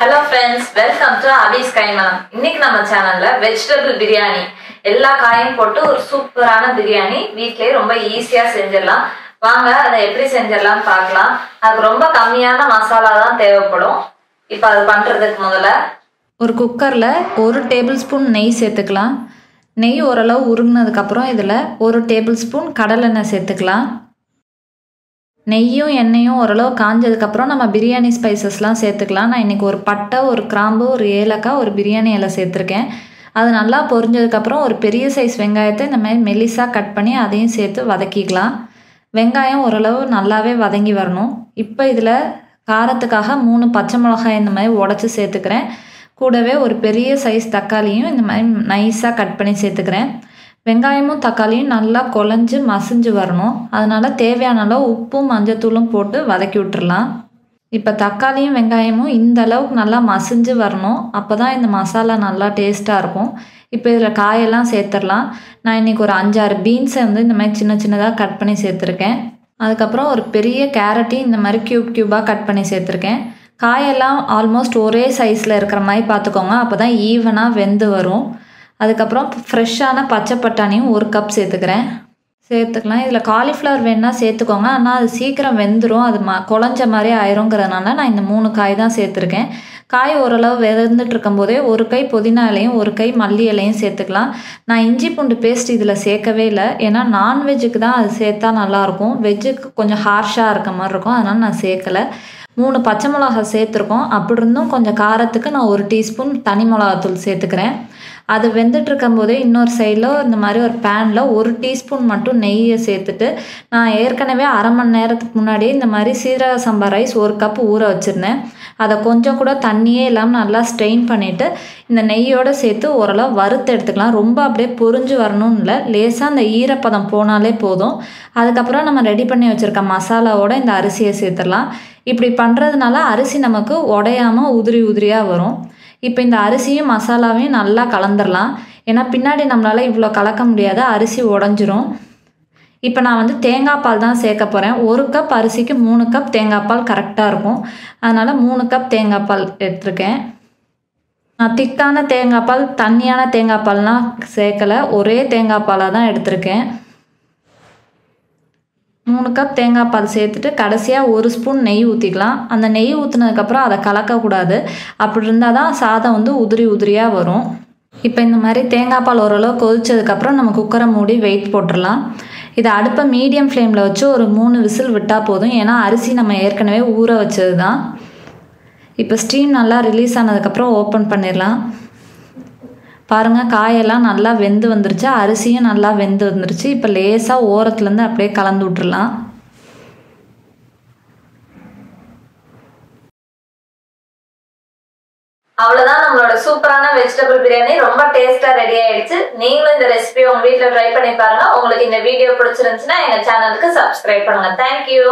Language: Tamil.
Hello friends, welcome to Abhi's Kaimanam. இன்னைக்கு நம்ம சேனல்ல வெஜிடபிள் பிரியாணி எல்லா காயும் போட்டு ஒரு சூப்பரான பிரியாணி வீட்லயே ரொம்ப ஈஸியா செஞ்சிடலாம். வாங்க அதை எப்படி செஞ்சிடலாம்னு பார்க்கலாம். அதுக்கு ரொம்ப கம்மியான மசாலா தான் தேவைப்படும். இப்போ அது பண்றதுக்கு முதல்ல ஒரு குக்கர்ல 1 டேபிள் ஸ்பூன் நெய் சேர்த்துக்கலாம். நெய் ஓரளவு உருகுனதுக்கு அப்புறம் இதுல 1 டேபிள் ஸ்பூன் கடலெண்ணெய் சேர்த்துக்கலாம். நெய்யும் எண்ணெயும் ஓரளவு காஞ்சதுக்கப்புறம் நம்ம பிரியாணி ஸ்பைசஸ்லாம் சேர்த்துக்கலாம். நான் இன்றைக்கி ஒரு பட்டை, ஒரு கிராம்பு, ஒரு ஏலக்காய், ஒரு பிரியாணி இலை சேர்த்துருக்கேன். அது நல்லா பொரிஞ்சதுக்கப்புறம் ஒரு பெரிய சைஸ் வெங்காயத்தை இந்த மாதிரி மெலிசாக கட் பண்ணி அதையும் சேர்த்து வதக்கிக்கலாம். வெங்காயம் ஓரளவு நல்லாவே வதங்கி வரணும். இப்போ இதில் காரத்துக்காக 3 பச்சை மிளகாய் இந்த மாதிரி உடச்சி சேர்த்துக்கிறேன். கூடவே ஒரு பெரிய சைஸ் தக்காளியும் இந்த மாதிரி நைஸாக கட் பண்ணி சேர்த்துக்கிறேன். வெங்காயமும் தக்காளியும் நல்லா குழஞ்சி மசிஞ்சு வரணும். அதனால் தேவையான அளவு உப்பும் மஞ்சத்தூளும் போட்டு வதக்கி விட்டுறலாம். இப்போ தக்காளியும் வெங்காயமும் இந்த அளவுக்கு நல்லா மசிஞ்சு வரணும். அப்போ தான் இந்த மசாலா நல்லா டேஸ்ட்டாக இருக்கும். இப்போ இதில் காயெல்லாம் சேர்த்துடலாம். நான் இன்றைக்கி ஒரு 5-6 பீன்ஸை இந்த மாதிரி சின்ன சின்னதாக கட் பண்ணி சேர்த்துருக்கேன். அதுக்கப்புறம் ஒரு பெரிய கேரட்டையும் இந்த மாதிரி க்யூபாக கட் பண்ணி சேர்த்துருக்கேன். காயெல்லாம் ஆல்மோஸ்ட் ஒரே சைஸில் இருக்கிற மாதிரி பார்த்துக்கோங்க. அப்போ தான் ஈவனாக வெந்து வரும். அதுக்கப்புறம் ஃப்ரெஷ்ஷான பச்சை பட்டாணியும் 1 கப் சேர்த்துக்கலாம். இதில் காலிஃப்ளவர் வேணால் சேர்த்துக்கோங்க. ஆனால் அது சீக்கிரம் வெந்துடும், அது குழஞ்ச மாதிரி ஆயிருங்கிறதுனால நான் இந்த 3 காய் தான் சேர்த்துருக்கேன். காய் ஓரளவு வெந்துட்டு இருக்கும்போதே 1 கை புதினா இலையும் 1 கை மல்லி இலையும் சேர்த்துக்கலாம். நான் இஞ்சி பூண்டு பேஸ்ட் இதில் சேர்க்கவே இல்லை. ஏன்னா நான்வெஜ்ஜுக்கு தான் அது சேர்த்தா நல்லாயிருக்கும். வெஜ்ஜுக்கு கொஞ்சம் ஹார்ஷாக இருக்க மாதிரி இருக்கும். அதனால் நான் சேர்க்கலை. 3 பச்சை மிளகா சேர்த்துருக்கோம். அப்படி இருந்தும் கொஞ்சம் காரத்துக்கு நான் 1 டீஸ்பூன் தனி மிளகாத்தூள் சேர்த்துக்கிறேன். அது வெந்துட்டு இருக்கும்போதே இன்னொரு சைடில் இந்த மாதிரி ஒரு பேனில் 1 டீஸ்பூன் மட்டும் நெய்யை சேர்த்துட்டு நான் ஏற்கனவே அரை மணி நேரத்துக்கு முன்னாடியே இந்த மாதிரி சீரக சம்பா ரைஸ் 1 கப் ஊற வச்சுருந்தேன். அதை கொஞ்சம் கூட தண்ணியே இல்லாமல் நல்லா ஸ்ட்ரெயின் பண்ணிவிட்டு இந்த நெய்யோடு சேர்த்து ஓரளவு வறுத்து எடுத்துக்கலாம். ரொம்ப அப்படியே பொரிஞ்சு வரணும்னு இல்லை, லேசாக அந்த ஈரப்பதம் போனாலே போதும். அதுக்கப்புறம் நம்ம ரெடி பண்ணி வச்சுருக்க மசாலாவோட இந்த அரிசியை சேர்த்துடலாம். இப்படி பண்ணுறதுனால அரிசி நமக்கு உடையாமல் உதிரி உதிரியாக வரும். இப்போ இந்த அரிசியும் மசாலாவையும் நல்லா கலந்துடலாம். ஏன்னா பின்னாடி நம்மளால் இவ்வளோ கலக்க முடியாது, அரிசி உடஞ்சிரும். இப்போ நான் தேங்காய் பால் தான் சேர்க்க போகிறேன். 1 கப் அரிசிக்கு 3 கப் தேங்காய் பால் கரெக்டாக இருக்கும். அதனால் 3 கப் தேங்காய் பால் எடுத்துருக்கேன். நான் திக்கான தேங்காய் பால், தண்ணியான தேங்காய் பால்னால் சேர்க்கலை, ஒரே தேங்காய் பாலாக தான் எடுத்திருக்கேன். 3 கப் தேங்காய் பால் சேர்த்துட்டு கடைசியாக 1 ஸ்பூன் நெய் ஊற்றிக்கலாம். அந்த நெய் ஊற்றினதுக்கப்புறம் அதை கலக்கக்கூடாது. அப்படி இருந்தால் தான் சாதம் உதிரி உதிரியாக வரும். இப்போ இந்த மாதிரி தேங்காய் பால் ஓரளவு கொதிச்சதுக்கப்புறம் நம்ம குக்கரை மூடி வெயிட் போட்டுடலாம். இதை அடுப்பை மீடியம் ஃப்ளேமில் வச்சு ஒரு 3 விசில் விட்டால் போதும். ஏன்னா அரிசி நம்ம ஏற்கனவே ஊற வச்சது தான். இப்போ ஸ்டீம் நல்லா ரிலீஸ் ஆனதுக்கப்புறம் ஓப்பன் பண்ணிடலாம். பாருங்கள், காயெல்லாம் நல்லா வெந்து வந்துருச்சு, அரிசியும் நல்லா வெந்து வந்துருச்சு. இப்போ லேசாக ஓரத்துலேருந்து அப்படியே கலந்து விட்டுறலாம். அவ்வளவுதான், நம்மளோட சூப்பரான வெஜிடபிள் பிரியாணி ரொம்ப டேஸ்டா ரெடி ஆயிடுச்சு. நீங்களும் இந்த ரெசிபி உங்க வீட்ல ட்ரை பண்ணி பாருங்க. உங்களுக்கு இந்த வீடியோ பிடிச்சிருந்துச்சுன்னா எங்க சேனலுக்கு சப்ஸ்கிரைப் பண்ணுங்க. தேங்க்யூ.